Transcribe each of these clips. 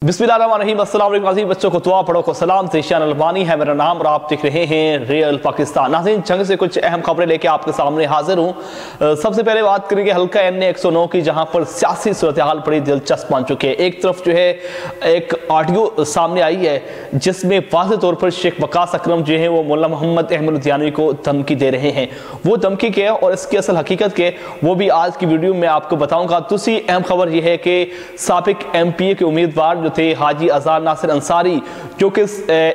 बिस्मिल्लाहिर्रहमानिर्रहीम। अस्सलाम वालेकुम अज़ीज़ बच्चों को दुआ पढ़ो को सलाम। ज़ीशान अलबानी है मेरा नाम और आप देख रहे हैं रियल पाकिस्तान। नाज़रीन, जंग से कुछ अहम खबरें लेके आपके सामने हाजिर हूँ। सबसे पहले बात करेंगे हल्का NA 109 की, जहाँ पर सियासी सूरत हाल बड़ी दिलचस्प बन चुकी है। एक तरफ जो है एक ऑडियो सामने आई है जिसमें वाज़ेह तौर पर शेख वकास अकरम जो है वो मौलाना मोहम्मद अहमद लुधियानवी को धमकी दे रहे हैं। वो धमकी क्या है और इसकी असल हकीकत के वो भी आज की वीडियो में आपको बताऊँगा। दूसरी अहम खबर यह है कि साबिक MPA के उम्मीदवार थे हाजी आज़ाद नासिर अंसारी, जो कि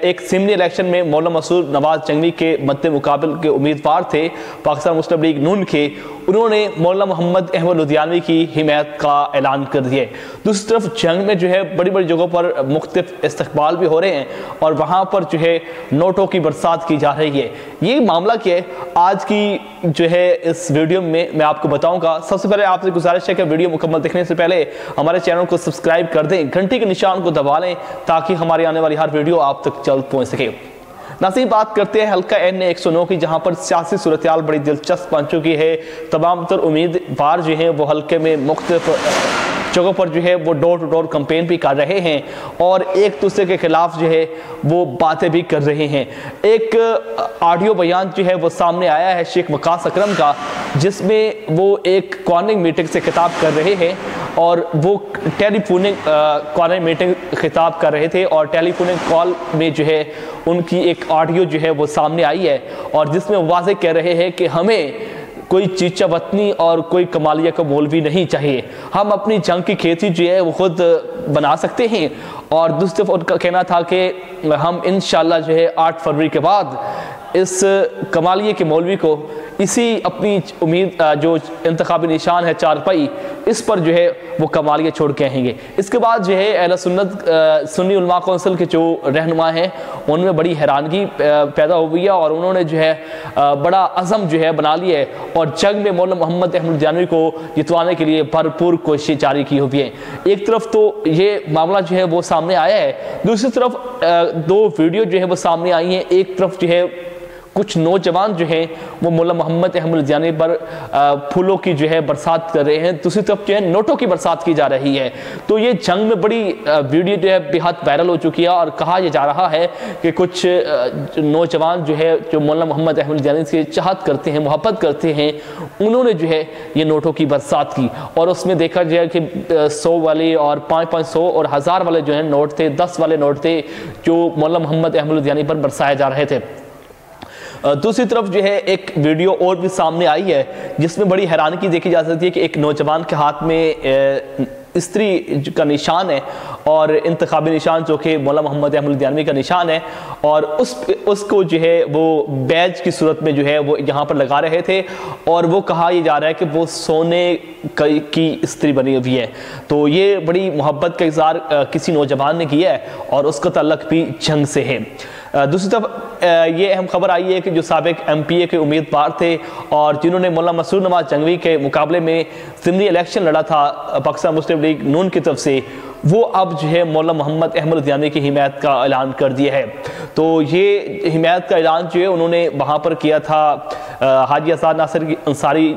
एक सिमनी इलेक्शन में मौलाना मसूद नवाज जंगवी के मद्दे मुकाबल के उम्मीदवार थे पाकिस्तान मुस्लिम लीग नून के, उन्होंने मौलाना मोहम्मद अहमद लुधियानवी की हिमायत का ऐलान कर दिया। दूसरी तरफ जंग में जो है बड़ी बड़ी जगहों पर मुख्तलिफ इस्तकबाल भी हो रहे हैं और वहाँ पर जो है नोटों की बरसात की जा रही है। ये मामला क्या है आज की जो है इस वीडियो में मैं आपको बताऊंगा। सबसे पहले आपसे गुजारिश है कि वीडियो मुकम्मल देखने से पहले हमारे चैनल को सब्सक्राइब कर दें, घंटी के निशान को दबा लें ताकि हमारी आने वाली हर वीडियो आप तक जल्द पहुंच सके। नाज़रीन, बात करते हैं हल्का NA 109 की, जहां पर सियासी सूरत हाल बड़ी दिलचस्प बन चुकी है। तमाम तर उम्मीदवार जो हैं वो हल्के में मुख्तलिफ जगहों पर जो है वो डोर टू डोर कैंपेन भी कर रहे हैं और एक दूसरे के खिलाफ जो है वो बातें भी कर रहे हैं। एक ऑडियो बयान जो है वो सामने आया है शेख वकास अकरम का, जिसमें वो एक कॉर्निंग मीटिंग से खिताब कर रहे हैं और वो टेलीफोनिक कॉर्निंग मीटिंग खिताब कर रहे थे और टेलीफोनिक कॉल में जो है उनकी एक ऑडियो जो है वो सामने आई है और जिसमें वाज़ेह कह रहे हैं कि हमें कोई चीचा वतनी और कोई कमालिया का मौलवी नहीं चाहिए, हम अपनी जंग की खेती जो है वो खुद बना सकते हैं। और दूसरी तरफ उनका कहना था कि हम इंशाल्लाह जो है 8 फरवरी के बाद इस कमालिया के मौलवी को इसी अपनी उम्मीद जो इंतखाबी निशान है चारपाई, इस पर जो है वो कमालिया छोड़ के आएंगे। इसके बाद जो है अहले सुन्नत सुन्नी उलमा कौंसिल के जो रहनुमा हैं उनमें बड़ी हैरानगी पैदा हो गई है और उन्होंने जो है बड़ा अज़म जो है बना लिया है और जंग में मौलाना मोहम्मद अहमद लुधियानवी को जितवाने के लिए भरपूर कोशिशें जारी की हुई हैं। एक तरफ तो ये मामला जो है वो सामने आया है, दूसरी तरफ दो वीडियो जो है वो सामने आई हैं। एक तरफ जो है कुछ नौजवान जो हैं वो मौलाना मोहम्मद अहमद लुधियानवी पर फूलों की जो है बरसात कर रहे हैं, दूसरी तरफ जो है नोटों की बरसात की जा रही है। तो ये जंग में बड़ी वीडियो जो है बेहद वायरल हो चुकी है और कहा यह जा रहा है कि कुछ नौजवान जो है जो मौलाना मोहम्मद अहमद लुधियानवी से चाहत करते हैं, मोहब्बत करते हैं, उन्होंने जो है ये नोटों की बरसात की और उसमें देखा जाए कि 100 वाले और 500 और 1000 वाले जो है नोट थे, 10 वाले नोट थे जो मौलाना मोहम्मद अहमद लुधियानवी पर बरसाए जा रहे थे। दूसरी तरफ जो है एक वीडियो और भी सामने आई है जिसमें बड़ी हैरानी देखी जा सकती है कि एक नौजवान के हाथ में स्त्री का निशान है और इंतखाबी निशान जो कि मौलाना मोहम्मद अहमद लुधियानवी का निशान है और उसको जो है वो बैज की सूरत में जो है वो यहाँ पर लगा रहे थे और वो कहा यह जा रहा है कि वो सोने की स्त्री बनी हुई है। तो ये बड़ी मोहब्बत का इज़हार किसी नौजवान ने किया है और उसका ताल्लुक भी जंग से है। दूसरी तरफ ये अहम खबर आई है कि जो साबिक MPA के उम्मीदवार थे और जिन्होंने मौलाना मसूद नवाज जंगवी के मुकाबले में ज़िमनी इलेक्शन लड़ा था पाकिस्तान मुस्लिम लीग नून की तरफ से, वो अब जो है मौलाना मोहम्मद अहमद लुधियानवी की हिमायत का ऐलान कर दिया है। तो ये हिमायत का ऐलान जो है उन्होंने वहाँ पर किया था हाजी आज़ाद नासिर अंसारी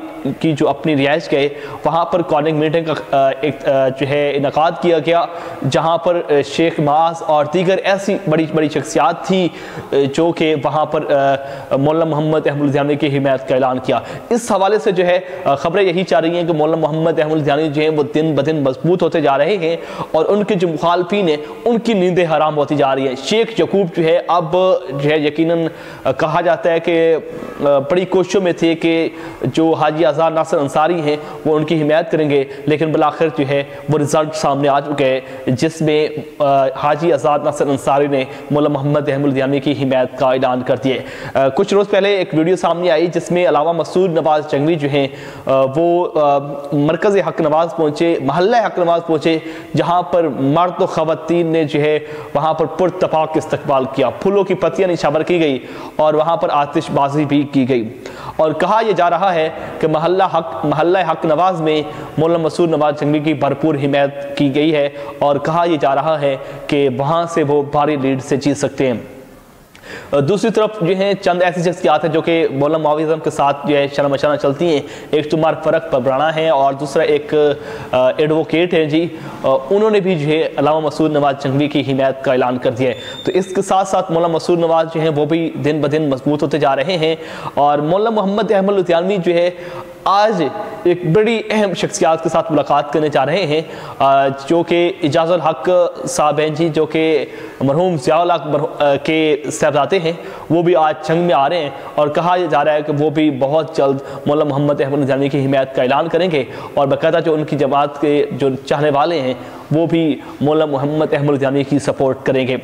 की जो अपनी रिहाइश गए, वहाँ पर कॉर्निंग मीटिंग का एक जो है इनकाद किया गया, जहाँ पर शेख मास और दीगर ऐसी बड़ी बड़ी शख्सियात थी जो कि वहाँ पर मौलाना मोहम्मद अहमद लुधियानवी की हिमायत का ऐलान किया। इस हवाले से जो है खबरें यही चाह रही हैं कि मौलाना मोहम्मद अहमद लुधियानवी जो हैं वो दिन ब दिन मजबूत होते जा रहे हैं और उनके जो मुखालफीन हैं उनकी नींदें हराम होती जा रही हैं। शेख यकूब जो है अब जो है यकीनन कहा जाता है कि बड़ी कोशिशों में थे कि जो हाजी आज़ाद नासिर अंसारी हैं वो उनकी हिमायत करेंगे, लेकिन बिलाखिर जो है वो रिज़ल्ट सामने आ चुके हैं जिसमें हाजी आज़ाद नासिर अंसारी ने मौलाना मोहम्मद अहमद लुधियानवी की हिमायत का ऐलान कर दिए। कुछ रोज़ पहले एक वीडियो सामने आई जिसमें अलावा मसूद नवाज जंगवी जो हैं वो मरकज़ हक नवाज पहुँचे, महल्ला हक नवाज पहुँचे, जहाँ पर मर्द व ख़वातीन ने जो है वहाँ पर पुरतपाक इस्तकबाल किया, फूलों की पत्तियाँ निछावर की गई और वहाँ पर आतिशबाजी भी की गई और कहा यह जा रहा है कि महल्ला हक नवाज में मौलाना मसूद नवाज जंगवी की भरपूर हिमायत की गई है और कहा यह जा रहा है कि वहाँ से वो भारी लीड से जीत सकते हैं। दूसरी तरफ जो है चंद ऐसी शख्सियात हैं जो कि मौलाना मुआविया आज़म के साथ जो है शना मशाना चलती हैं। एक तो मार्क फ़रक पबराना है और दूसरा एक एडवोकेट है जी, उन्होंने भी जो है अल्लामा मसूद नवाज जंगवी की हिमायत का ऐलान कर दिया है। तो इसके साथ साथ मौलाना मसूद नवाज जो हैं वो भी दिन ब दिन मजबूत होते जा रहे हैं। और मौलाना मोहम्मद अहमद लुधियानवी जो है आज एक बड़ी अहम शख्सियात के साथ मुलाकात करने जा रहे हैं, जो कि इजाज़ुल हक साहब हैं जी, जो कि मरहूम ज़ियाउल हक के साहबजादे हैं, वो भी आज जंग में आ रहे हैं। और कहा जा रहा है कि वो भी बहुत जल्द मौलाना मोहम्मद अहमद लुधियानवी की हिमायत का ऐलान करेंगे और बाकायदा जो उनकी जमात के जो चाहने वाले हैं वो भी मौलाना मोहम्मद अहमद लुधियानवी की सपोर्ट करेंगे।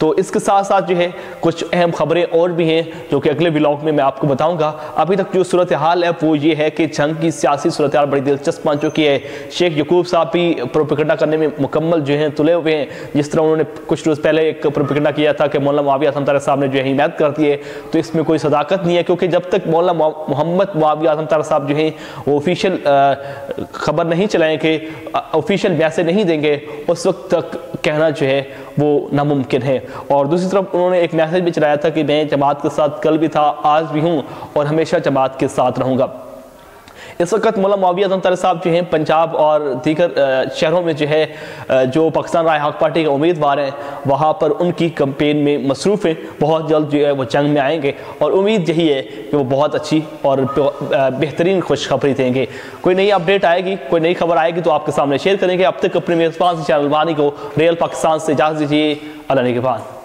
तो इसके साथ साथ जो है कुछ अहम खबरें और भी हैं जो कि अगले व्लॉग में मैं आपको बताऊंगा। अभी तक जो सूरत हाल है वो ये है कि जंग की सियासी सूरत हाल बड़ी दिलचस्प बन चुकी है। शेख यकूब साहब भी प्रोपेगेंडा करने में मुकम्मल जो है तुले हुए हैं। जिस तरह उन्होंने कुछ रोज़ पहले एक प्रोपेगेंडा किया था कि मौलाना मुआविया आज़म साहब ने जो है हिमायत कर दी है, तो इसमें कोई सदाकत नहीं है, क्योंकि जब तक मौलाना मोहम्मद मुआविया आज़म साहब जो हैं वो ऑफिशियल खबर नहीं चलाएंगे, ऑफिशियल मैसेज नहीं देंगे, उस वक्त तक कहना जो है वो नामुमकिन है। और दूसरी तरफ उन्होंने एक मैसेज भी चलाया था कि मैं जमात के साथ कल भी था, आज भी हूँ और हमेशा जमात के साथ रहूँगा। इस वक्त मौलाना मुआविया आज़म साहब जो हैं पंजाब और दीगर शहरों में जो है जो पाकिस्तान राय हक पार्टी के उम्मीदवार हैं वहाँ पर उनकी कैंपेन में मसरूफ़ हैं। बहुत जल्द जो है वो जंग में आएंगे और उम्मीद यही है कि वो बहुत अच्छी और बेहतरीन खुशखबरी देंगे। कोई नई अपडेट आएगी, कोई नई खबर आएगी तो आपके सामने शेयर करेंगे। अब तक अपने मेज़बान चैनल वानी को रियल पाकिस्तान से इजाज़त दीजिए। अल्लाह निगहबान।